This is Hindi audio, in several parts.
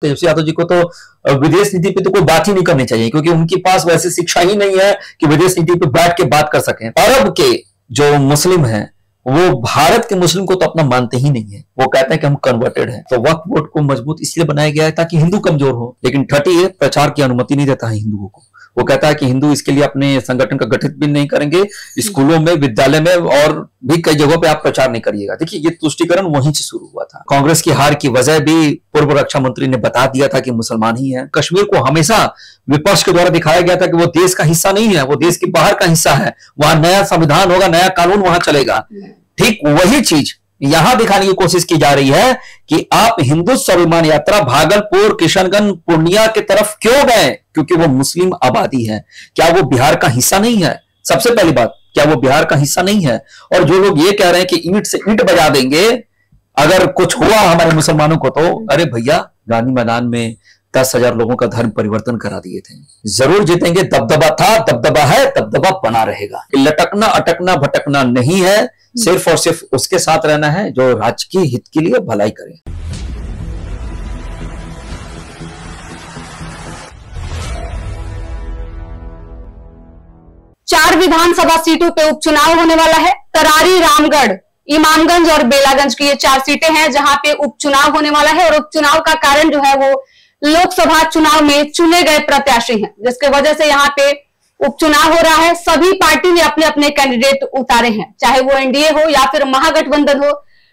तेजस्वी यादव जी को तो विदेश नीति पे तो कोई बात ही नहीं करनी चाहिए, क्योंकि उनके पास वैसी शिक्षा ही नहीं है कि विदेश नीति पे बैठ के बात कर सकें। अरब के जो मुस्लिम हैं वो भारत के मुस्लिम को तो अपना मानते ही नहीं है, वो कहते हैं कि हम कन्वर्टेड हैं। तो वक्फ बोर्ड को मजबूत इसलिए बनाया गया है ताकि हिंदू कमजोर हो, लेकिन 30A प्रचार की अनुमति नहीं देता है हिंदुओं को। वो कहता है कि हिंदू इसके लिए अपने संगठन का गठित भी नहीं करेंगे, स्कूलों में, विद्यालय में और भी कई जगहों पे आप प्रचार नहीं करिएगा। देखिए, ये तुष्टिकरण वहीं से शुरू हुआ था। कांग्रेस की हार की वजह भी पूर्व रक्षा मंत्री ने बता दिया था कि मुसलमान ही है। कश्मीर को हमेशा विपक्ष के द्वारा दिखाया गया था कि वो देश का हिस्सा नहीं है, वो देश के बाहर का हिस्सा है, वहां नया संविधान होगा, नया कानून वहां चलेगा। ठीक वही चीज यहां दिखाने की कोशिश की जा रही है कि आप हिंदू स्वाभिमान यात्रा भागलपुर, किशनगंज, पूर्णिया की तरफ क्यों गए? क्योंकि वो मुस्लिम आबादी है। क्या वो बिहार का हिस्सा नहीं है? सबसे पहली बात, क्या वो बिहार का हिस्सा नहीं है? और जो लोग ये कह रहे हैं कि ईंट से ईंट बजा देंगे अगर कुछ हुआ हमारे मुसलमानों को, तो अरे भैया, गांधी मैदान में 10,000 लोगों का धर्म परिवर्तन करा दिए थे। जरूर जीतेंगे, दबदबा था, दबदबा है, दबदबा बना रहेगा। लटकना, अटकना, भटकना नहीं है, सिर्फ और सिर्फ उसके साथ रहना है जो राजकीय हित के लिए भलाई करे। चार विधानसभा सीटों पे उपचुनाव होने वाला है। तरारी, रामगढ़, इमामगंज और बेलागंज की ये 4 सीटें हैं जहां पे उपचुनाव होने वाला है। और उपचुनाव का कारण जो है वो लोकसभा चुनाव में चुने गए प्रत्याशी हैं, जिसके वजह से यहाँ पे उपचुनाव हो रहा है। सभी पार्टी ने अपने अपने कैंडिडेट उतारे हैं, चाहे वो एनडीए हो या फिर महागठबंधन हो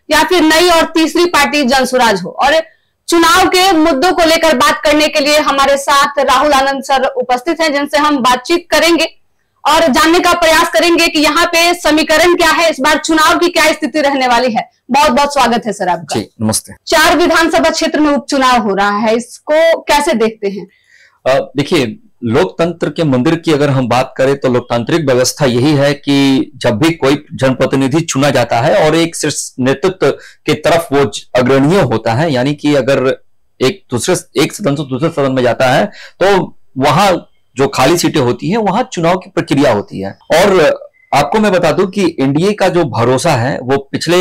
या फिर नई और तीसरी पार्टी जनसुराज हो। और चुनाव के मुद्दों को लेकर बात करने के लिए हमारे साथ राहुल आनंद सर उपस्थित हैं, जिनसे हम बातचीत करेंगे और जानने का प्रयास करेंगे कि यहाँ पे समीकरण क्या है, इस बार चुनाव की क्या स्थिति रहने वाली है। बहुत बहुत स्वागत है सर आपका। जी नमस्ते। 4 विधानसभा क्षेत्र में उपचुनाव हो रहा है, इसको कैसे देखते हैं? देखिए, लोकतंत्र के मंदिर की अगर हम बात करें तो लोकतांत्रिक व्यवस्था यही है कि जब भी कोई जनप्रतिनिधि चुना जाता है और एक नेतृत्व की तरफ वो अग्रणीय होता है, यानी कि अगर एक सदन से दूसरे सदन में जाता है तो वहां जो खाली सीटें होती हैं वहां चुनाव की प्रक्रिया होती है। और आपको मैं बता दूं कि एनडीए का जो भरोसा है वो पिछले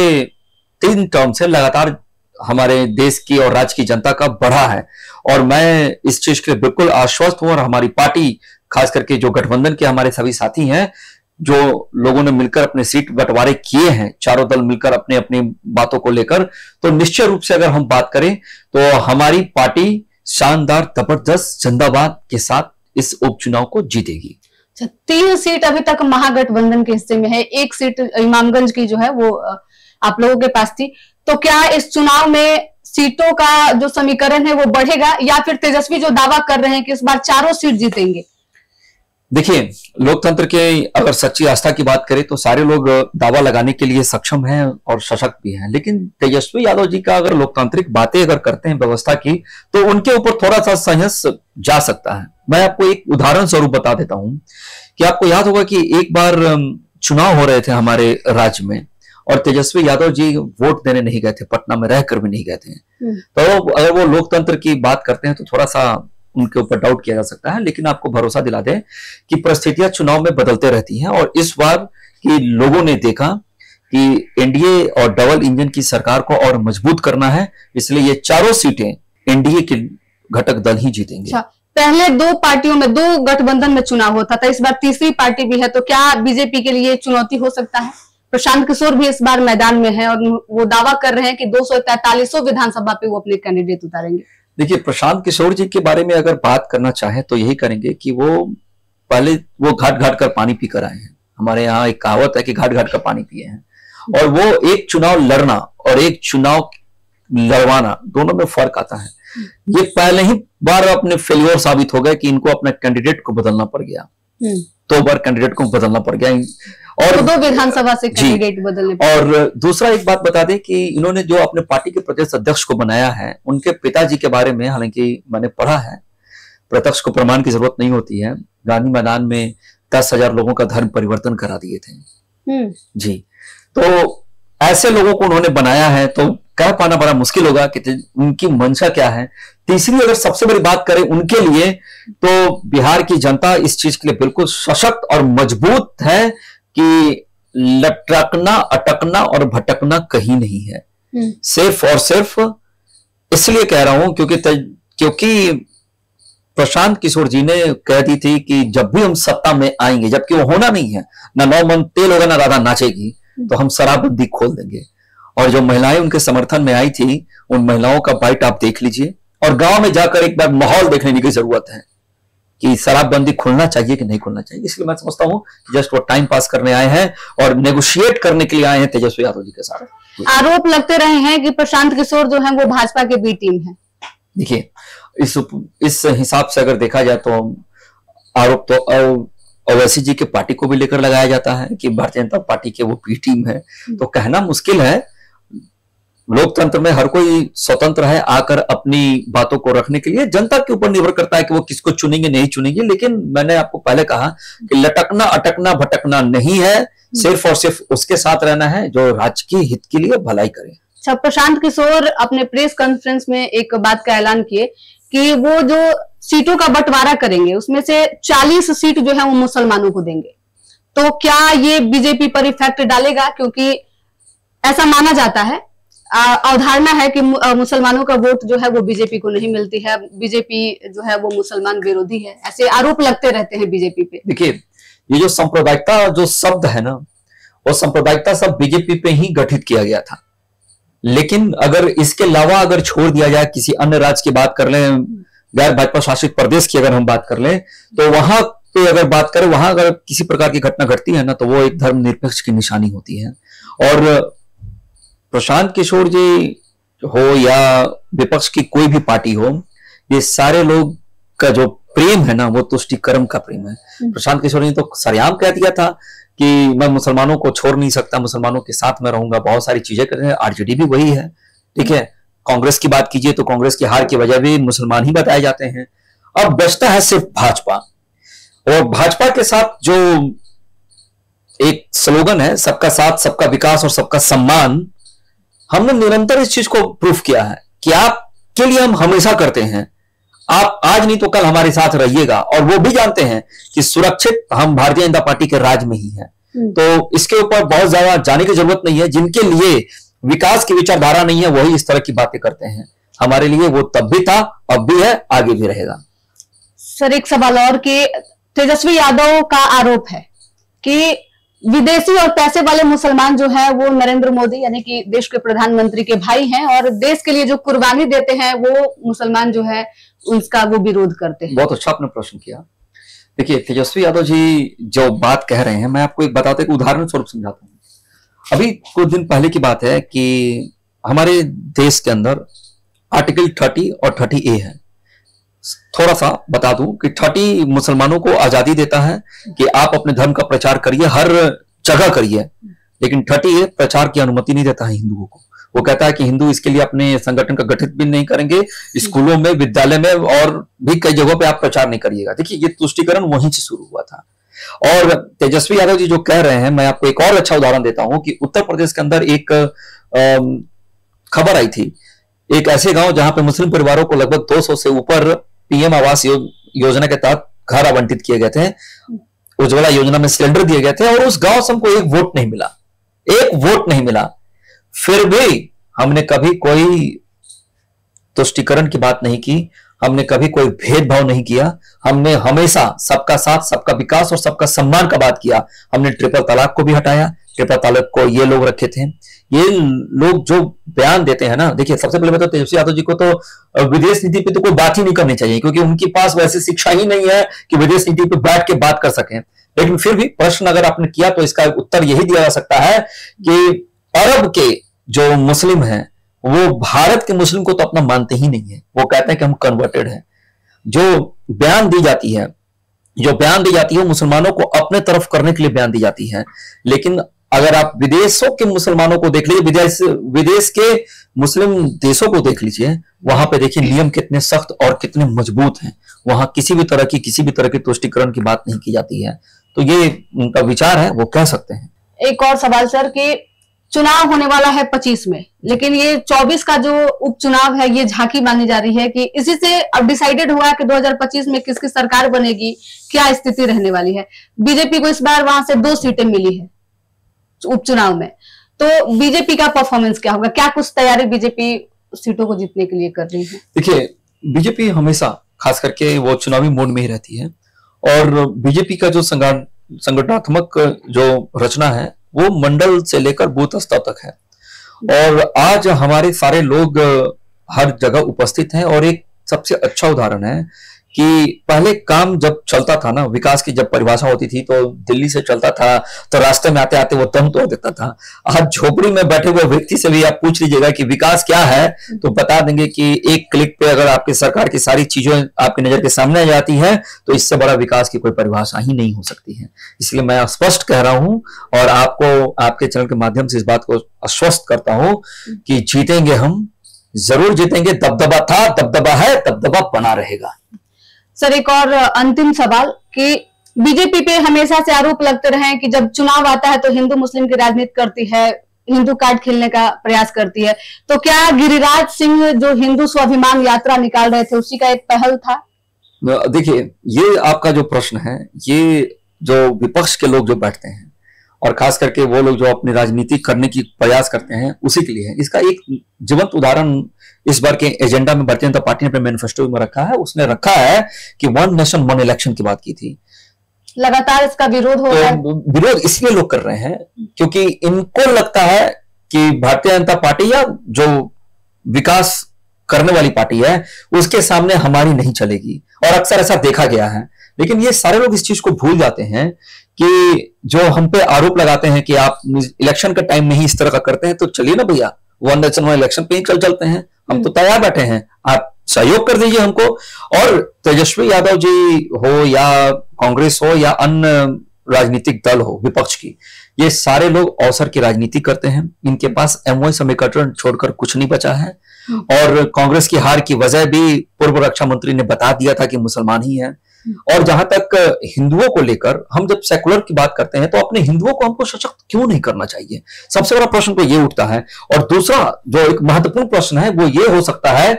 3 टर्म से लगातार हमारे देश की और राज्य की जनता का बढ़ा है। और मैं इस चीज के लिए बिल्कुल आश्वस्त हूं। और हमारी पार्टी, खास करके जो गठबंधन के हमारे सभी साथी हैं, जो लोगों ने मिलकर अपने सीट बंटवारे किए हैं, चारों दल मिलकर अपने अपनी बातों को लेकर, तो निश्चय रूप से अगर हम बात करें तो हमारी पार्टी शानदार जबरदस्त जिंदाबाद के साथ इस उपचुनाव को जीतेगी। 3 सीट अभी तक महागठबंधन के हिस्से में है, 1 सीट इमामगंज की जो है वो आप लोगों के पास थी। तो क्या इस चुनाव में सीटों का जो समीकरण है वो बढ़ेगा, या फिर तेजस्वी जो दावा कर रहे हैं कि इस बार चारों सीट जीतेंगे? देखिए, लोकतंत्र के अगर सच्ची आस्था की बात करें तो सारे लोग दावा लगाने के लिए सक्षम हैं और सशक्त भी हैं, लेकिन तेजस्वी यादव जी का अगर लोकतांत्रिक बातें अगर करते हैं व्यवस्था की, तो उनके ऊपर थोड़ा सा संयस जा सकता है। मैं आपको एक उदाहरण स्वरूप बता देता हूं कि आपको याद होगा कि एक बार चुनाव हो रहे थे हमारे राज्य में और तेजस्वी यादव जी वोट देने नहीं गए थे, पटना में रहकर भी नहीं गए थे। तो अगर वो लोकतंत्र की बात करते हैं तो थोड़ा सा उनके ऊपर डाउट किया जा सकता है, लेकिन आपको भरोसा दिला दें कि परिस्थितियां चुनाव में बदलते रहती हैं। और इस बार की लोगों ने देखा कि एनडीए और डबल इंजन की सरकार को और मजबूत करना है, इसलिए ये चारों सीटें एनडीए के घटक दल ही जीतेंगे। पहले 2 पार्टियों में, 2 गठबंधन में चुनाव होता था, इस बार तीसरी पार्टी भी है, तो क्या बीजेपी के लिए चुनौती हो सकता है? प्रशांत किशोर भी इस बार मैदान में है और वो दावा कर रहे हैं कि 243 विधानसभा पे वो अपने कैंडिडेट उतारेंगे। देखिए, प्रशांत किशोर जी के बारे में अगर बात करना चाहे तो यही करेंगे कि वो पहले वो घाट घाट कर पानी पी कर आए हैं। हमारे यहाँ एक कहावत है कि घाट घाट कर पानी पिए हैं। और वो एक चुनाव लड़ना और एक चुनाव लड़वाना, दोनों में फर्क आता है। ये पहले ही बार अपने फेलियर साबित हो गए कि इनको अपने कैंडिडेट को बदलना पड़ गया। 2 बार कैंडिडेट को बदलना पड़ गया और 2 विधानसभा से कैंडिडेट बदलने। और दूसरा एक बात बता दें कि इन्होंने जो अपने पार्टी के प्रदेश अध्यक्ष को बनाया है, उनके पिताजी के बारे में हालांकि मैंने पढ़ा है, प्रत्यक्ष को प्रमाण की जरूरत नहीं होती है, गांधी मैदान में 10,000 लोगों का धर्म परिवर्तन करा दिए थे। जी, तो ऐसे लोगों को उन्होंने बनाया है, तो कह पाना बड़ा मुश्किल होगा कि उनकी मंशा क्या है। तीसरी अगर सबसे बड़ी बात करें उनके लिए, तो बिहार की जनता इस चीज के लिए बिल्कुल सशक्त और मजबूत है कि लटकना, अटकना और भटकना कहीं नहीं है। सिर्फ और सिर्फ इसलिए कह रहा हूं क्योंकि क्योंकि प्रशांत किशोर जी ने कह दी थी कि जब भी हम सत्ता में आएंगे, जबकि वो होना नहीं है, ना 9 मन तेल होगा ना राधा नाचेगी, तो हम शराबबंदी खोल देंगे। और जो महिलाएं उनके समर्थन में आई थी, उन महिलाओं का बाइट आप देख लीजिए, और गांव में जाकर एक बार माहौल देखने की जरूरत है कि शराबबंदी खुलना चाहिए कि नहीं खुलना चाहिए। इसलिए मैं समझता हूं कि जस्ट वो टाइम पास करने आए हैं और नेगोशिएट करने के लिए आए हैं तेजस्वी यादव जी के साथ। आरोप लगते रहे हैं कि प्रशांत किशोर जो है वो भाजपा के बी टीम है। देखिए, इस हिसाब से अगर देखा जाए तो आरोप तो ओवैसी जी के पार्टी को भी लेकर लगाया जाता है कि भारतीय जनता पार्टी के वो बी टीम है, तो कहना मुश्किल है। लोकतंत्र में हर कोई स्वतंत्र है आकर अपनी बातों को रखने के लिए, जनता के ऊपर निर्भर करता है कि वो किसको चुनेंगे नहीं चुनेंगे। लेकिन मैंने आपको पहले कहा कि लटकना अटकना भटकना नहीं है, सिर्फ और सिर्फ उसके साथ रहना है जो राजकीय हित के लिए भलाई करे। अच्छा, प्रशांत किशोर अपने प्रेस कॉन्फ्रेंस में एक बात का ऐलान किए कि वो जो सीटों का बंटवारा करेंगे उसमें से 40 सीट जो है वो मुसलमानों को देंगे। तो क्या ये बीजेपी पर इफेक्ट डालेगा? क्योंकि ऐसा माना जाता है, अवधारणा है कि मुसलमानों का वोट जो है वो बीजेपी को नहीं मिलती है, बीजेपी जो है वो मुसलमान विरोधी है, ऐसे आरोप लगते रहते हैं बीजेपी पे। देखिए, ये जो सांप्रदायिकता जो शब्द है ना, वो सांप्रदायिकता सब बीजेपी पे ही गठित किया गया था। लेकिन अगर इसके अलावा अगर छोड़ दिया जाए, किसी अन्य राज्य की बात कर लें, गैर भाजपा शासित प्रदेश की अगर हम बात कर लें, तो वहां पे अगर बात करें, वहां अगर किसी प्रकार की घटना घटती है ना, तो वो एक धर्मनिरपेक्ष की निशानी होती है। और प्रशांत किशोर जी हो या विपक्ष की कोई भी पार्टी हो, ये सारे लोग का जो प्रेम है ना, वो तुष्टिकर्म का प्रेम है। प्रशांत किशोर ने तो सरेआम कह दिया था कि मैं मुसलमानों को छोड़ नहीं सकता, मुसलमानों के साथ में रहूंगा, बहुत सारी चीजें कर रहे हैं। आरजेडी भी वही है, ठीक है। कांग्रेस की बात कीजिए तो कांग्रेस की हार की वजह भी मुसलमान ही बताए जाते हैं। अब बचता है सिर्फ भाजपा, और भाजपा के साथ जो एक स्लोगन है, सबका साथ सबका विकास और सबका सम्मान, हमने निरंतर इस चीज को प्रूफ किया है कि आपके लिए हम हमेशा करते हैं, आप आज नहीं तो कल हमारे साथ रहिएगा। और वो भी जानते हैं कि सुरक्षित हम भारतीय जनता पार्टी के राज में ही हैं। तो इसके ऊपर बहुत ज्यादा जाने की जरूरत नहीं है। जिनके लिए विकास की विचारधारा नहीं है, वही इस तरह की बातें करते हैं। हमारे लिए वो तब भी था, अब भी है, आगे भी रहेगा। सर, एक सवाल और कि तेजस्वी यादव का आरोप है कि विदेशी और पैसे वाले मुसलमान जो है वो नरेंद्र मोदी यानी कि देश के प्रधानमंत्री के भाई हैं, और देश के लिए जो कुर्बानी देते हैं वो मुसलमान जो है उसका वो विरोध करते हैं। बहुत अच्छा आपने प्रश्न किया। देखिए, तेजस्वी यादव जी जो बात कह रहे हैं, मैं आपको एक बताते कि उदाहरण स्वरूप समझाता हूँ। अभी कुछ दिन पहले की बात है कि हमारे देश के अंदर आर्टिकल 30 और 30A है। थोड़ा सा बता दूं कि 30 मुसलमानों को आजादी देता है कि आप अपने धर्म का प्रचार करिए, हर जगह करिए, लेकिन 30A प्रचार की अनुमति नहीं देता है हिंदुओं को। वो कहता है कि हिंदू इसके लिए अपने संगठन का गठित भी नहीं करेंगे, स्कूलों में, विद्यालय में और भी कई जगहों पे आप प्रचार नहीं करिएगा। देखिए, ये तुष्टिकरण वहीं से शुरू हुआ था। और तेजस्वी यादव जी जो कह रहे हैं, मैं आपको एक और अच्छा उदाहरण देता हूं कि उत्तर प्रदेश के अंदर एक खबर आई थी, एक ऐसे गांव जहां पे मुस्लिम परिवारों को लगभग 200 से ऊपर पीएम आवास योजना के तहत घर आवंटित किए गए थे, उज्ज्वला योजना में सिलेंडर दिए गए थे, और उस गांव से हमको एक वोट नहीं मिला, एक वोट नहीं मिला। फिर भी हमने कभी कोई तुष्टिकरण की बात नहीं की, हमने कभी कोई भेदभाव नहीं किया। हमने हमेशा सबका साथ सबका विकास और सबका सम्मान का बात किया। हमने ट्रिपल तलाक को भी हटाया, ट्रिपल तलाक को ये लोग रखे थे। ये लोग जो बयान देते हैं ना, देखिए, सबसे पहले मैं तो तेजस्वी यादव जी को तो विदेश नीति पे तो कोई बात ही नहीं करनी चाहिए, क्योंकि उनके पास वैसी शिक्षा ही नहीं है कि विदेश नीति पे बैठ के बात कर सकें। लेकिन फिर भी प्रश्न अगर आपने किया तो इसका उत्तर यही दिया जा सकता है कि अरब के जो मुस्लिम हैं, वो भारत के मुस्लिम को तो अपना मानते ही नहीं है। वो कहते हैं कि हम कन्वर्टेड हैं। जो बयान दी जाती है वो मुसलमानों को अपने तरफ करने के लिए बयान दी जाती है। लेकिन अगर आप विदेशों के मुसलमानों को देख लीजिए, विदेश के मुस्लिम देशों को देख लीजिए, वहां पे देखिए नियम कितने सख्त और कितने मजबूत हैं। वहां किसी भी तरह की तुष्टिकरण की बात नहीं की जाती है। तो ये उनका विचार है, वो कह सकते हैं। एक और सवाल सर कि चुनाव होने वाला है 25 में, लेकिन ये 24 का जो उपचुनाव है ये झांकी मानी जा रही है कि इसी से अब डिसाइडेड हुआ है कि 2025 में किसकी सरकार बनेगी, क्या स्थिति रहने वाली है। बीजेपी को इस बार वहां से 2 सीटें मिली है उपचुनाव में, तो बीजेपी का परफॉर्मेंस क्या होगा? क्या कुछ तैयारी बीजेपी सीटों को जीतने के लिए कर रही है? देखिए, बीजेपी हमेशा खास करके वो चुनावी मोड में ही रहती है, और बीजेपी का जो संगठनात्मक जो रचना है वो मंडल से लेकर बूथ स्तर तक है। और आज हमारे सारे लोग हर जगह उपस्थित हैं, और एक सबसे अच्छा उदाहरण है कि पहले काम जब चलता था ना, विकास की जब परिभाषा होती थी तो दिल्ली से चलता था, तो रास्ते में आते आते वो दम तोड़ देता था। आज झोपड़ी में बैठे हुए व्यक्ति से भी आप पूछ लीजिएगा कि विकास क्या है, तो बता देंगे कि एक क्लिक पे अगर आपकी सरकार की सारी चीजें आपकी नजर के सामने आ जाती है तो इससे बड़ा विकास की कोई परिभाषा ही नहीं हो सकती है। इसलिए मैं स्पष्ट कह रहा हूं और आपको आपके चैनल के माध्यम से इस बात को आश्वस्त करता हूं कि जीतेंगे, हम जरूर जीतेंगे। दबदबा था, दबदबा है, दबदबा बना रहेगा। सर, एक और अंतिम सवाल कि बीजेपी पे हमेशा से आरोप लगते रहे हैं कि जब चुनाव आता है तो हिंदू मुस्लिम की राजनीति करती है, हिंदू कार्ड खेलने का प्रयास करती है, तो क्या गिरिराज सिंह जो हिंदू स्वाभिमान यात्रा निकाल रहे थे उसी का एक पहल था? देखिए, ये आपका जो प्रश्न है, ये जो विपक्ष के लोग जो बैठते हैं और खास करके वो लोग जो अपनी राजनीति करने की प्रयास करते हैं उसी के लिए है। इसका एक जीवंत उदाहरण इस बार के एजेंडा में भारतीय जनता पार्टी ने अपने मैनिफेस्टो में रखा है। उसने रखा है कि 1 नेशन 1 इलेक्शन की बात की थी। लगातार इसका विरोध हो रहा है। विरोध इसलिए लोग कर रहे हैं क्योंकि इनको लगता है कि भारतीय जनता पार्टी या जो विकास करने वाली पार्टी है उसके सामने हमारी नहीं चलेगी, और अक्सर ऐसा देखा गया है। लेकिन ये सारे लोग इस चीज को भूल जाते हैं कि जो हम पे आरोप लगाते हैं कि आप इलेक्शन के टाइम में ही इस तरह का करते हैं, तो चलिए ना भैया, 1 नेशन 1 इलेक्शन पे ही चलते हैं, हम तो तैयार बैठे हैं, आप सहयोग कर दीजिए हमको। और तेजस्वी यादव जी हो या कांग्रेस हो या अन्य राजनीतिक दल हो विपक्ष की, ये सारे लोग अवसर की राजनीति करते हैं। इनके पास एमओए समीकरण छोड़कर कुछ नहीं बचा है। और कांग्रेस की हार की वजह भी पूर्व रक्षा मंत्री ने बता दिया था कि मुसलमान ही है। और जहां तक हिंदुओं को लेकर, हम जब सेकुलर की बात करते हैं तो अपने हिंदुओं को हमको सशक्त क्यों नहीं करना चाहिए, सबसे बड़ा प्रश्न तो ये उठता है। और दूसरा जो एक महत्वपूर्ण प्रश्न है वो ये हो सकता है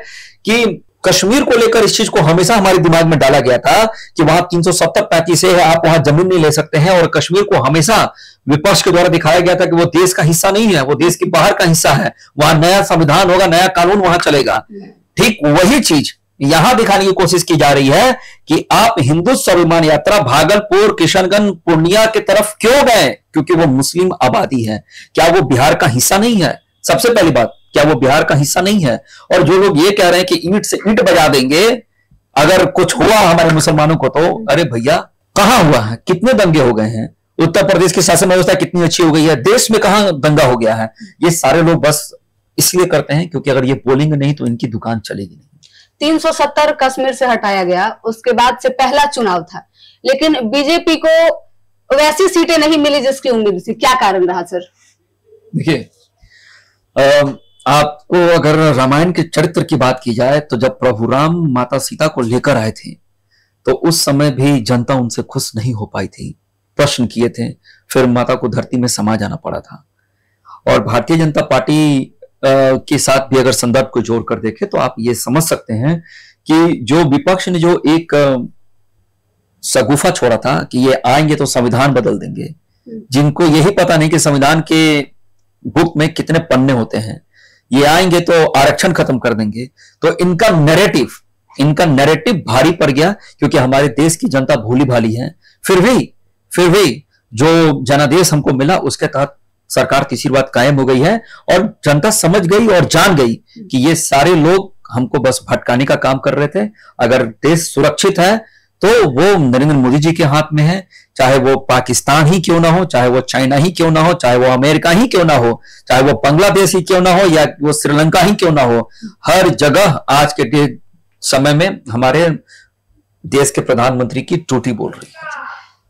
कि कश्मीर को लेकर इस चीज को हमेशा हमारे दिमाग में डाला गया था कि वहां 370-35 है, आप वहां जमीन नहीं ले सकते हैं, और कश्मीर को हमेशा विपक्ष के द्वारा दिखाया गया था कि वो देश का हिस्सा नहीं है, वो देश के बाहर का हिस्सा है, वहां नया संविधान होगा, नया कानून वहां चलेगा। ठीक वही चीज यहां दिखाने की कोशिश की जा रही है कि आप हिंदू स्वाभिमान यात्रा भागलपुर, किशनगंज, पूर्णिया की तरफ क्यों गए, क्योंकि वो मुस्लिम आबादी है। क्या वो बिहार का हिस्सा नहीं है? सबसे पहली बात, क्या वो बिहार का हिस्सा नहीं है? और जो लोग ये कह रहे हैं कि ईंट से ईंट बजा देंगे अगर कुछ हुआ हमारे मुसलमानों को, तो अरे भैया कहां हुआ है? कितने दंगे हो गए हैं? उत्तर प्रदेश की शासन व्यवस्था कितनी अच्छी हो गई है, देश में कहां दंगा हो गया है? ये सारे लोग बस इसलिए करते हैं क्योंकि अगर ये बोलेंगे नहीं तो इनकी दुकान चलेगी नहीं। 370 कश्मीर से हटाया गया, उसके बाद से पहला चुनाव था, लेकिन बीजेपी को वैसी सीटें नहीं मिली जिसकी उम्मीद थी। क्या कारण रहा सर? देखिए, आपको अगर रामायण के चरित्र की बात की जाए तो जब प्रभु राम माता सीता को लेकर आए थे तो उस समय भी जनता उनसे खुश नहीं हो पाई थी, प्रश्न किए थे, फिर माता को धरती में समा जाना पड़ा था। और भारतीय जनता पार्टी के साथ भी अगर संदर्भ को जोड़कर देखें तो आप ये समझ सकते हैं कि जो विपक्ष ने जो एक सगुफा छोड़ा था कि ये आएंगे तो संविधान बदल देंगे, जिनको यही पता नहीं कि संविधान के बुक में कितने पन्ने होते हैं, ये आएंगे तो आरक्षण खत्म कर देंगे, तो इनका नैरेटिव भारी पड़ गया क्योंकि हमारे देश की जनता भोली भाली है। फिर भी जो जनादेश हमको मिला उसके तहत सरकार तीसरी बात कायम हो गई है, और जनता समझ गई और जान गई कि ये सारे लोग हमको बस भटकाने का काम कर रहे थे। अगर देश सुरक्षित है तो वो नरेंद्र मोदी जी के हाथ में है, चाहे वो पाकिस्तान ही क्यों ना हो, चाहे वो चाइना ही क्यों ना हो, चाहे वो अमेरिका ही क्यों ना हो, चाहे वो बांग्लादेश ही क्यों ना हो, या वो श्रीलंका ही क्यों ना हो, हर जगह आज के समय में हमारे देश के प्रधानमंत्री की टूटी बोल रही है।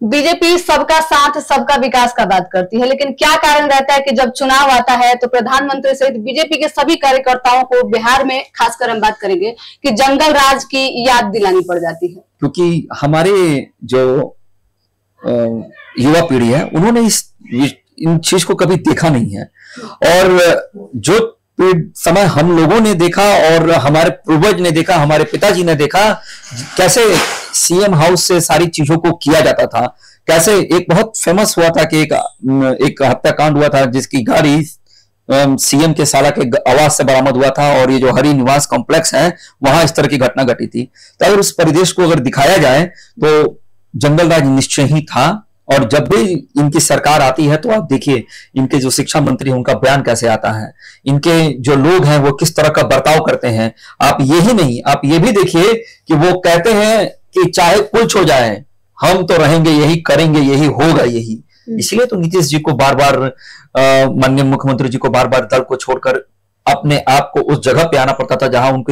बीजेपी सबका साथ सबका विकास का बात करती है, लेकिन क्या कारण रहता है कि जब चुनाव आता है तो प्रधानमंत्री सहित बीजेपी के सभी कार्यकर्ताओं को बिहार में खासकर हम बात करेंगे कि जंगल राज की याद दिलानी पड़ जाती है? क्योंकि हमारे जो युवा पीढ़ी है उन्होंने इन चीज को कभी देखा नहीं है, और जो समय हम लोगों ने देखा और हमारे पूर्वज ने देखा, हमारे पिताजी ने देखा कैसे सीएम हाउस से सारी चीजों को किया जाता था। कैसे एक बहुत फेमस हुआ था कि एक हत्याकांड हुआ था जिसकी गाड़ी सीएम के साला के आवाज से बरामद हुआ था, और ये जो हरि निवास कॉम्प्लेक्स है वहां इस तरह की घटना घटी थी। तो अगर उस परिदृश्य को अगर दिखाया जाए तो जंगल राज निश्चय ही था। और जब भी इनकी सरकार आती है तो आप देखिए इनके जो शिक्षा मंत्री हैं उनका बयान कैसे आता है, इनके जो लोग हैं वो किस तरह का बर्ताव करते हैं। आप यही नहीं, आप ये भी देखिए कि वो कहते हैं कि चाहे कुछ हो जाए हम तो रहेंगे, यही करेंगे, यही होगा, यही। इसलिए तो नीतीश जी को बार बार, माननीय मुख्यमंत्री जी को बार बार दल को छोड़कर अपने आप को उस जगह पे आना पड़ता था जहां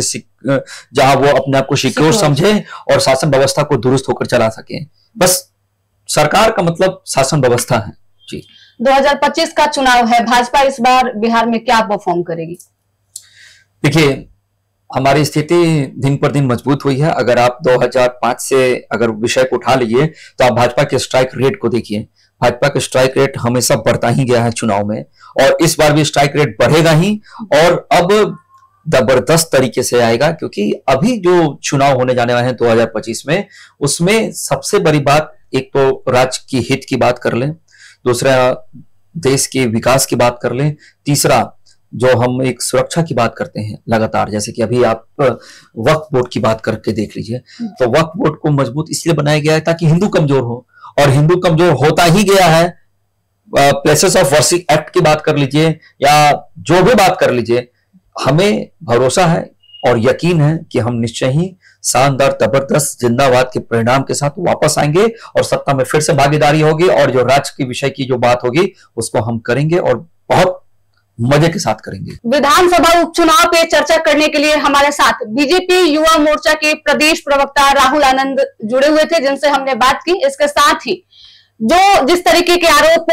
जहां वो अपने आप को सिक्योर समझे और शासन व्यवस्था को दुरुस्त होकर चला सके। बस सरकार का मतलब शासन व्यवस्था है जी। 2025 का चुनाव है, भाजपा इस बार बिहार में क्या परफॉर्म करेगी? देखिए हमारी स्थिति दिन पर दिन मजबूत हुई है। अगर आप 2005 से अगर विषय को उठा लीजिए तो आप भाजपा के स्ट्राइक रेट को देखिए। भाजपा का स्ट्राइक रेट हमेशा बढ़ता ही गया है चुनाव में, और इस बार भी स्ट्राइक रेट बढ़ेगा ही, और अब जबरदस्त तरीके से आएगा। क्योंकि अभी जो चुनाव होने जाने वाले हैं 2025 में, उसमें सबसे बड़ी बात, एक तो राज्य की हित की बात कर लें, दूसरा देश के विकास की बात कर लें, तीसरा जो हम एक सुरक्षा की बात करते हैं लगातार, जैसे कि अभी आप वक्फ बोर्ड की बात करके देख लीजिए, तो वक्फ बोर्ड को मजबूत इसलिए बनाया गया है ताकि हिंदू कमजोर हो, और हिंदू कमजोर होता ही गया है। प्लेसेस ऑफ वर्शिप एक्ट की बात कर लीजिए या जो भी बात कर लीजिए, हमें भरोसा है और यकीन है कि हम निश्चय ही शानदार जबरदस्त जिंदाबाद के परिणाम के साथ वापस आएंगे और सत्ता में फिर से भागीदारी होगी, और जो राज्य के विषय की जो बात होगी उसको हम करेंगे और बहुत मजे के साथ करेंगे। विधानसभा उपचुनाव पे चर्चा करने के लिए हमारे साथ बीजेपी युवा मोर्चा के प्रदेश प्रवक्ता राहुल आनंद जुड़े हुए थे, जिनसे हमने बात की। इसके साथ ही जो जिस तरीके के आरोप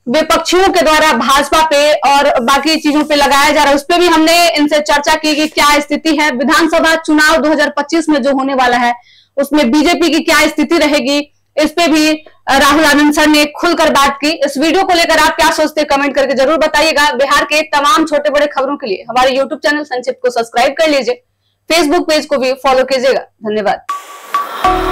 विपक्षियों के द्वारा भाजपा पे और बाकी चीजों पे लगाया जा रहा है, उस पर भी हमने इनसे चर्चा की कि क्या स्थिति है विधानसभा चुनाव 2025 में जो होने वाला है उसमें बीजेपी की क्या स्थिति रहेगी। इस पे भी राहुल आनंद सर ने खुलकर बात की। इस वीडियो को लेकर आप क्या सोचते हैं कमेंट करके जरूर बताइएगा। बिहार के तमाम छोटे बड़े खबरों के लिए हमारे यूट्यूब चैनल संक्षिप्त को सब्सक्राइब कर लीजिए, फेसबुक पेज को भी फॉलो कीजिएगा। धन्यवाद।